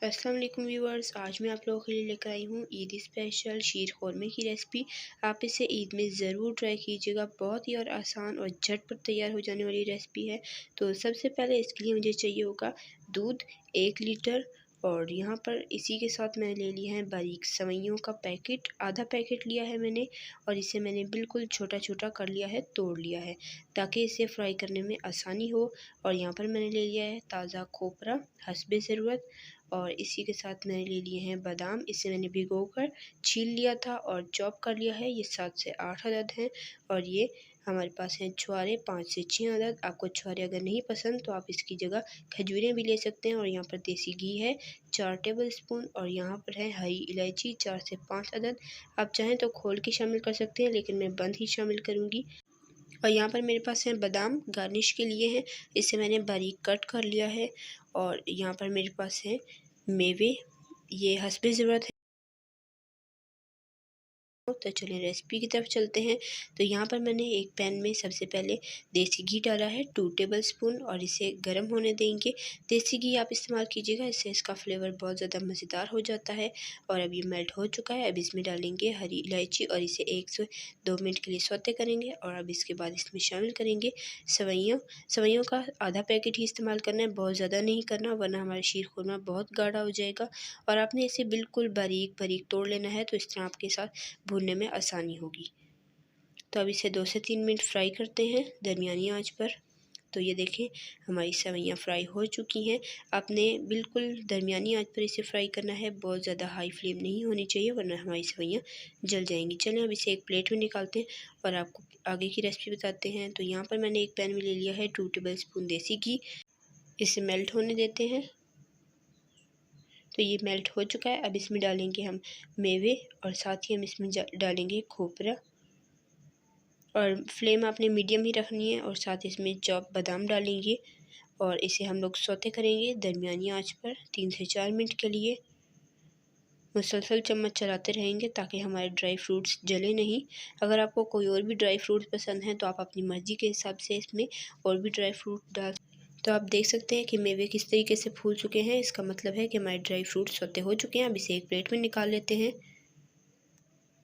अस्सलाम वालेकुम व्यूअर्स, आज मैं आप लोगों के लिए लेकर आई हूँ ईद स्पेशल शीर खोरमे की रेसिपी। आप इसे ईद में ज़रूर ट्राई कीजिएगा। बहुत ही और आसान और झटपट तैयार हो जाने वाली रेसिपी है। तो सबसे पहले इसके लिए मुझे चाहिए होगा दूध 1 लीटर, और यहाँ पर इसी के साथ मैंने ले लिया है बारीक सेवइयों का पैकेट, आधा पैकेट लिया है मैंने, और इसे मैंने बिल्कुल छोटा छोटा कर लिया है, तोड़ लिया है ताकि इसे फ्राई करने में आसानी हो। और यहाँ पर मैंने ले लिया है ताज़ा खोपरा हस्बे ज़रूरत, और इसी के साथ मैंने ले लिए हैं बादाम। इसे मैंने भिगोकर छील लिया था और चॉप कर लिया है। ये 7 से 8 अदद हैं। और ये हमारे पास हैं छुहारे 5 से 6 अदद। आपको छुहारे अगर नहीं पसंद तो आप इसकी जगह खजूरें भी ले सकते हैं। और यहाँ पर देसी घी है 4 टेबल स्पून, और यहाँ पर है हरी इलायची 4 से 5 अदद। आप चाहें तो खोल के शामिल कर सकते हैं, लेकिन मैं बंद ही शामिल करूँगी। और यहाँ पर मेरे पास है बादाम, गार्निश के लिए हैं। इसे मैंने बारीक कट कर लिया है। और यहाँ पर मेरे पास है मेवे, ये हस्बे ज़रूरत है। तो चलिए रेसिपी की तरफ चलते हैं। तो यहाँ पर मैंने एक पैन में सबसे पहले देसी घी डाला है 2 टेबल स्पून, और इसे गर्म होने देंगे। देसी घी आप इस्तेमाल कीजिएगा, इससे इसका फ्लेवर बहुत ज़्यादा मज़ेदार हो जाता है। और अब ये मेल्ट हो चुका है। अब इसमें डालेंगे हरी इलायची, और इसे 1 से 2 मिनट के लिए सौते करेंगे। और अब इसके बाद इसमें शामिल करेंगे सवइयों का आधा पैकेट ही इस्तेमाल करना है, बहुत ज़्यादा नहीं करना, वरना हमारा शीर खुरमा बहुत गाढ़ा हो जाएगा। और आपने इसे बिल्कुल बारीक बारीक तोड़ लेना है, तो इस तरह आपके साथ भूनने में आसानी होगी। तो अब इसे 2 से 3 मिनट फ्राई करते हैं दरमियानी आंच पर। तो ये देखें हमारी सेवइयाँ फ्राई हो चुकी हैं। आपने बिल्कुल दरमियानी आंच पर इसे फ्राई करना है, बहुत ज़्यादा हाई फ्लेम नहीं होनी चाहिए, वरना हमारी सेवइयाँ जल जाएंगी। चलें अब इसे एक प्लेट में निकालते हैं और आपको आगे की रेसिपी बताते हैं। तो यहाँ पर मैंने एक पैन में ले लिया है 2 टेबल स्पून देसी घी। इसे मेल्ट होने देते हैं। तो ये मेल्ट हो चुका है। अब इसमें डालेंगे हम मेवे, और साथ ही हम इसमें डालेंगे खोपरा। और फ्लेम आपने मीडियम ही रखनी है, और साथ इसमें चॉप बादाम डालेंगे। और इसे हम लोग सौते करेंगे दरमियानी आंच पर 3 से 4 मिनट के लिए। मुसलसल चम्मच चलाते रहेंगे ताकि हमारे ड्राई फ्रूट्स जले नहीं। अगर आपको कोई और भी ड्राई फ्रूट्स पसंद हैं तो आप अपनी मर्ज़ी के हिसाब से इसमें और भी ड्राई फ्रूट डाल। तो आप देख सकते हैं कि मेवे किस तरीके से फूल चुके हैं। इसका मतलब है कि हमारे ड्राई फ्रूट्स सौते हो चुके हैं। अब इसे एक प्लेट में निकाल लेते हैं।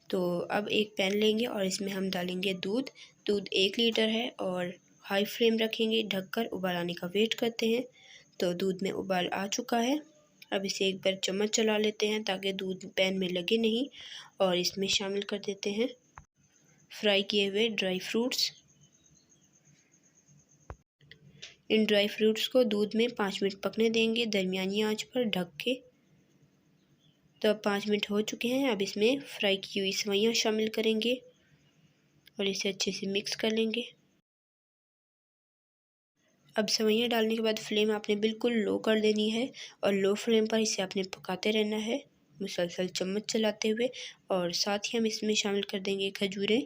तो अब एक पैन लेंगे और इसमें हम डालेंगे दूध 1 लीटर है, और हाई फ्लेम रखेंगे, ढककर उबाल आने का वेट करते हैं। तो दूध में उबाल आ चुका है। अब इसे एक बार चम्मच चला लेते हैं ताकि दूध पैन में लगे नहीं, और इसमें शामिल कर देते हैं फ्राई किए हुए dry fruits. In dry fruits को दूध में 5 मिनट पकने देंगे दरमियानी आंच पर ढक के। तो अब 5 मिनट हो चुके हैं। अब इसमें फ्राई की हुई सेवइयाँ शामिल करेंगे और इसे अच्छे से मिक्स कर लेंगे। अब सेवइयाँ डालने के बाद फ्लेम आपने बिल्कुल लो कर देनी है, और लो फ्लेम पर इसे आपने पकाते रहना है मुसलसल चम्मच चलाते हुए। और साथ ही हम इसमें शामिल कर देंगे खजूरें,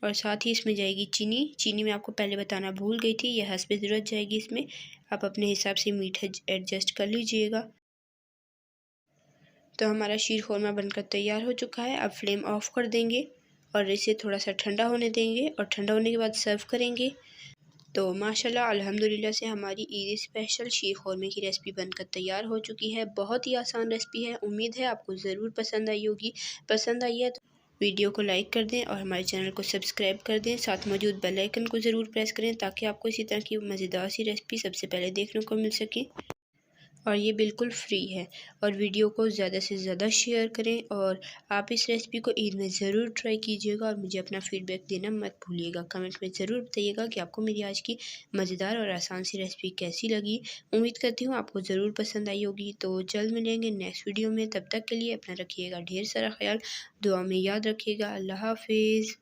और साथ ही इसमें जाएगी चीनी मैं आपको पहले बताना भूल गई थी, यह हस्बे ज़रूरत जाएगी इसमें। आप अपने हिसाब से मीठा एडजस्ट कर लीजिएगा। तो हमारा शीर खोरमा बनकर तैयार हो चुका है। अब फ्लेम ऑफ कर देंगे और इसे थोड़ा सा ठंडा होने देंगे, और ठंडा होने के बाद सर्व करेंगे। तो माशाल्लाह अल्हम्दुलिल्लाह से हमारी ईद स्पेशल शीर खोरमे की रेसिपी बनकर तैयार हो चुकी है। बहुत ही आसान रेसिपी है। उम्मीद है आपको ज़रूर पसंद आई होगी। पसंद आई है तो वीडियो को लाइक कर दें, और हमारे चैनल को सब्सक्राइब कर दें। साथ मौजूद बेल आइकन को ज़रूर प्रेस करें ताकि आपको इसी तरह की मज़ेदार सी रेसिपी सबसे पहले देखने को मिल सके। और ये बिल्कुल फ्री है। और वीडियो को ज़्यादा से ज़्यादा शेयर करें, और आप इस रेसिपी को ईद में ज़रूर ट्राई कीजिएगा। और मुझे अपना फ़ीडबैक देना मत भूलिएगा। कमेंट में ज़रूर बताइएगा कि आपको मेरी आज की मज़ेदार और आसान सी रेसिपी कैसी लगी। उम्मीद करती हूँ आपको ज़रूर पसंद आई होगी। तो जल्द मिलेंगे नेक्स्ट वीडियो में। तब तक के लिए अपना रखिएगा ढेर सारा ख्याल, दुआ में याद रखिएगा। अल्लाह हाफिज़।